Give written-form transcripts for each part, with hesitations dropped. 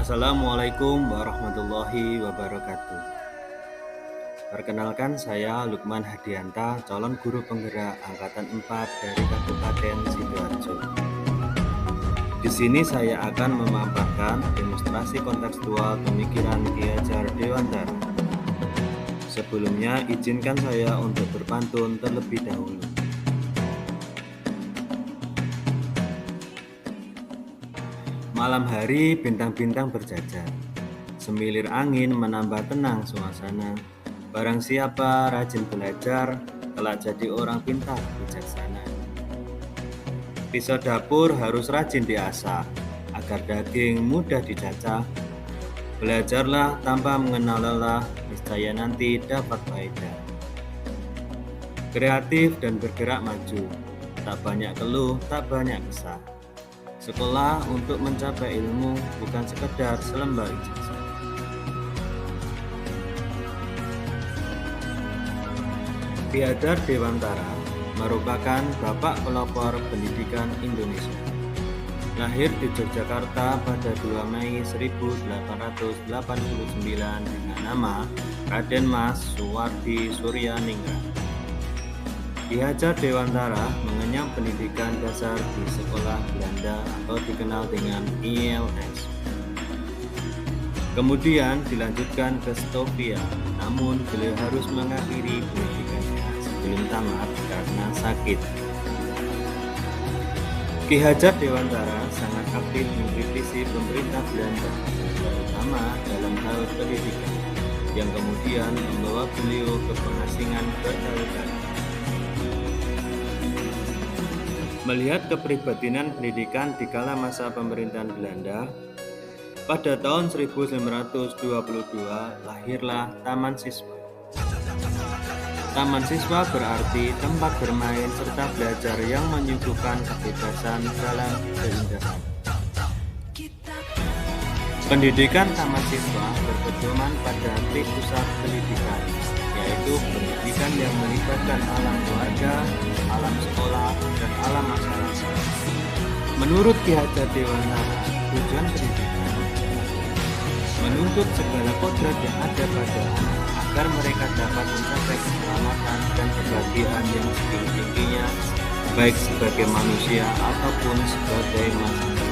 Assalamualaikum warahmatullahi wabarakatuh. Perkenalkan saya Lukman Hadianta, calon guru penggerak angkatan 4 dari Kabupaten Sidoarjo. Di sini saya akan memaparkan demonstrasi kontekstual pemikiran Ki Hajar Dewantara. Sebelumnya izinkan saya untuk berpantun terlebih dahulu. Malam hari bintang-bintang berjajar, semilir angin menambah tenang suasana. Barang siapa rajin belajar, kelak jadi orang pintar bijaksana. Pisau dapur harus rajin diasah, agar daging mudah dicacah. Belajarlah tanpa mengenal lelah, niscaya nanti dapat faedah. Kreatif dan bergerak maju, tak banyak keluh, tak banyak kesah. Sekolah untuk mencapai ilmu bukan sekedar selembar ijazah. Ki Hajar Dewantara merupakan bapak pelopor pendidikan Indonesia. Lahir di Yogyakarta pada 2 Mei 1889 dengan nama Raden Mas Suwardi Suryaningrat. Ki Hajar Dewantara mengenyam pendidikan dasar di sekolah Belanda atau dikenal dengan ILS. Kemudian dilanjutkan ke Stovia, namun beliau harus mengakhiri pendidikannya sebelum tamat karena sakit. Ki Hajar Dewantara sangat aktif mengkritisi pemerintah Belanda, terutama dalam hal pendidikan, yang kemudian membawa beliau ke pengasingan berkali-kali. Melihat keprihatinan pendidikan di kala masa pemerintahan Belanda, pada tahun 1922 lahirlah Taman Siswa. Taman Siswa berarti tempat bermain serta belajar yang menyuguhkan kebebasan dalam keindahan. Pendidikan Taman Siswa berpedoman pada pusat pendidikan, yaitu pendidikan yang melibatkan alam keluarga, alam sekolah, dan alam masyarakat. Menurut Ki Hajar Dewantara, tujuan pendidikan menuntut segala kodrat yang ada pada anak agar mereka dapat mencapai keselamatan dan kebahagiaan yang setinggi-tingginya, baik sebagai manusia ataupun sebagai manusia.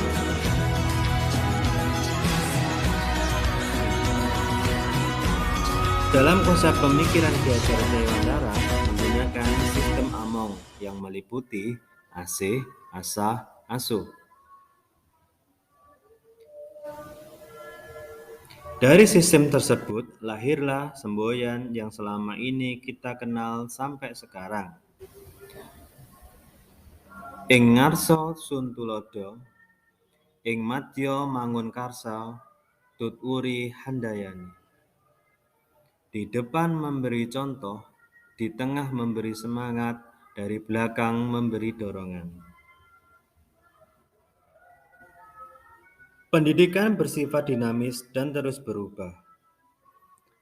Dalam konsep pemikiran Ki Hajar Dewantara menggunakan sistem Among yang meliputi asih, asah, asuh. Dari sistem tersebut lahirlah semboyan yang selama ini kita kenal sampai sekarang. Ing ngarsa sun tulodo, ing madya mangun karsa, tutwuri handayani. Di depan memberi contoh, di tengah memberi semangat, dari belakang memberi dorongan. Pendidikan bersifat dinamis dan terus berubah.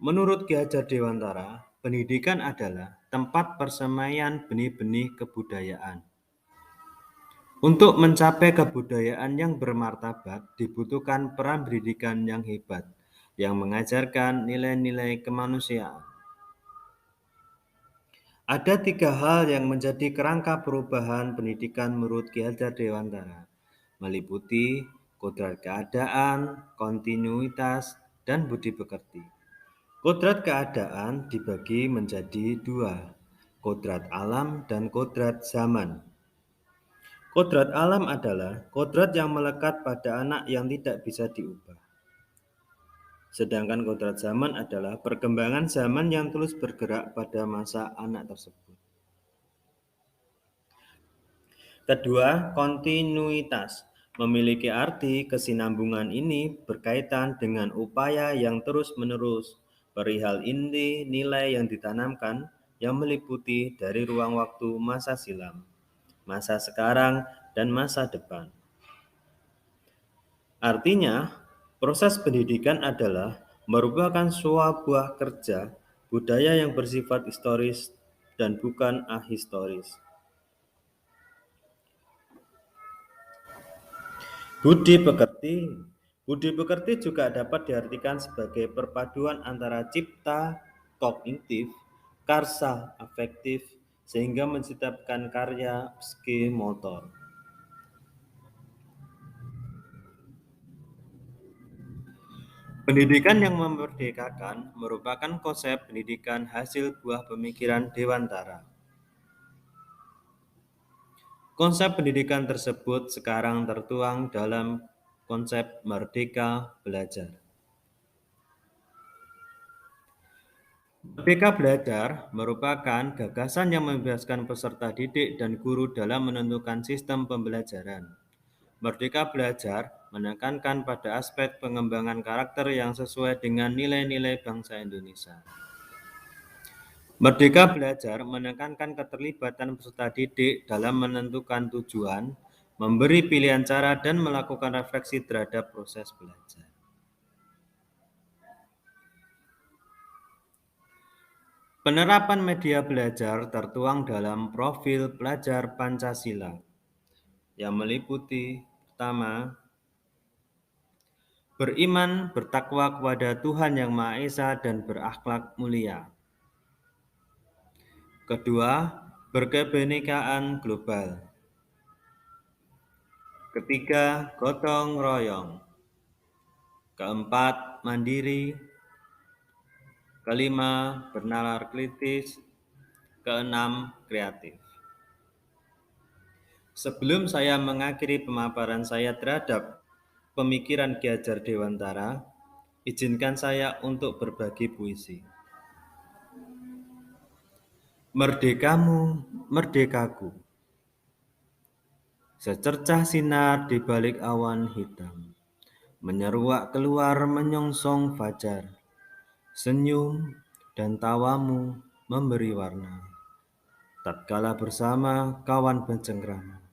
Menurut Ki Hajar Dewantara, pendidikan adalah tempat persemaian benih-benih kebudayaan. Untuk mencapai kebudayaan yang bermartabat, dibutuhkan peran pendidikan yang hebat, yang mengajarkan nilai-nilai kemanusiaan. Ada 3 hal yang menjadi kerangka perubahan pendidikan menurut Ki Hajar Dewantara, meliputi kodrat keadaan, kontinuitas, dan budi pekerti. Kodrat keadaan dibagi menjadi 2, kodrat alam dan kodrat zaman. Kodrat alam adalah kodrat yang melekat pada anak yang tidak bisa diubah. Sedangkan kodrat zaman adalah perkembangan zaman yang terus bergerak pada masa anak tersebut. Kedua, kontinuitas. Memiliki arti kesinambungan ini berkaitan dengan upaya yang terus-menerus perihal inti nilai yang ditanamkan yang meliputi dari ruang waktu masa silam, masa sekarang, dan masa depan. Artinya, proses pendidikan adalah merupakan sebuah kerja budaya yang bersifat historis dan bukan ahistoris. Budi pekerti Budi pekerti juga dapat diartikan sebagai perpaduan antara cipta kognitif, karsa afektif, sehingga menciptakan karya psiki motor. Pendidikan yang memerdekakan merupakan konsep pendidikan hasil buah pemikiran Dewantara. Konsep pendidikan tersebut sekarang tertuang dalam konsep Merdeka Belajar. Merdeka Belajar merupakan gagasan yang membebaskan peserta didik dan guru dalam menentukan sistem pembelajaran. Merdeka Belajar menekankan pada aspek pengembangan karakter yang sesuai dengan nilai-nilai bangsa Indonesia. Merdeka Belajar menekankan keterlibatan peserta didik dalam menentukan tujuan, memberi pilihan cara, dan melakukan refleksi terhadap proses belajar. Penerapan media belajar tertuang dalam profil pelajar Pancasila yang meliputi pertama, beriman bertakwa kepada Tuhan Yang Maha Esa dan berakhlak mulia. Kedua, berkebenekaan global. Ketiga, gotong royong. Keempat, mandiri. Kelima, bernalar kritis. Keenam, kreatif. Sebelum saya mengakhiri pemaparan saya terhadap pemikiran Ki Hajar Dewantara, izinkan saya untuk berbagi puisi. Merdekamu, merdekaku, secercah sinar di balik awan hitam, menyeruak keluar menyongsong fajar, senyum dan tawamu memberi warna, tatkala bersama kawan bercengkrama.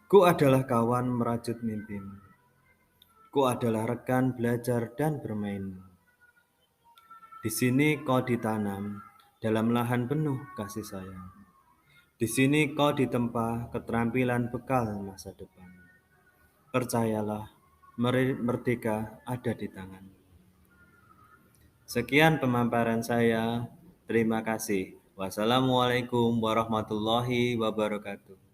Ku adalah kawan merajut mimpimu, ku adalah rekan belajar dan bermainmu. Di sini kau ditanam dalam lahan penuh kasih sayang. Di sini kau ditempa keterampilan bekal masa depan. Percayalah, merdeka ada di tangan. Sekian pemaparan saya. Terima kasih. Wassalamualaikum warahmatullahi wabarakatuh.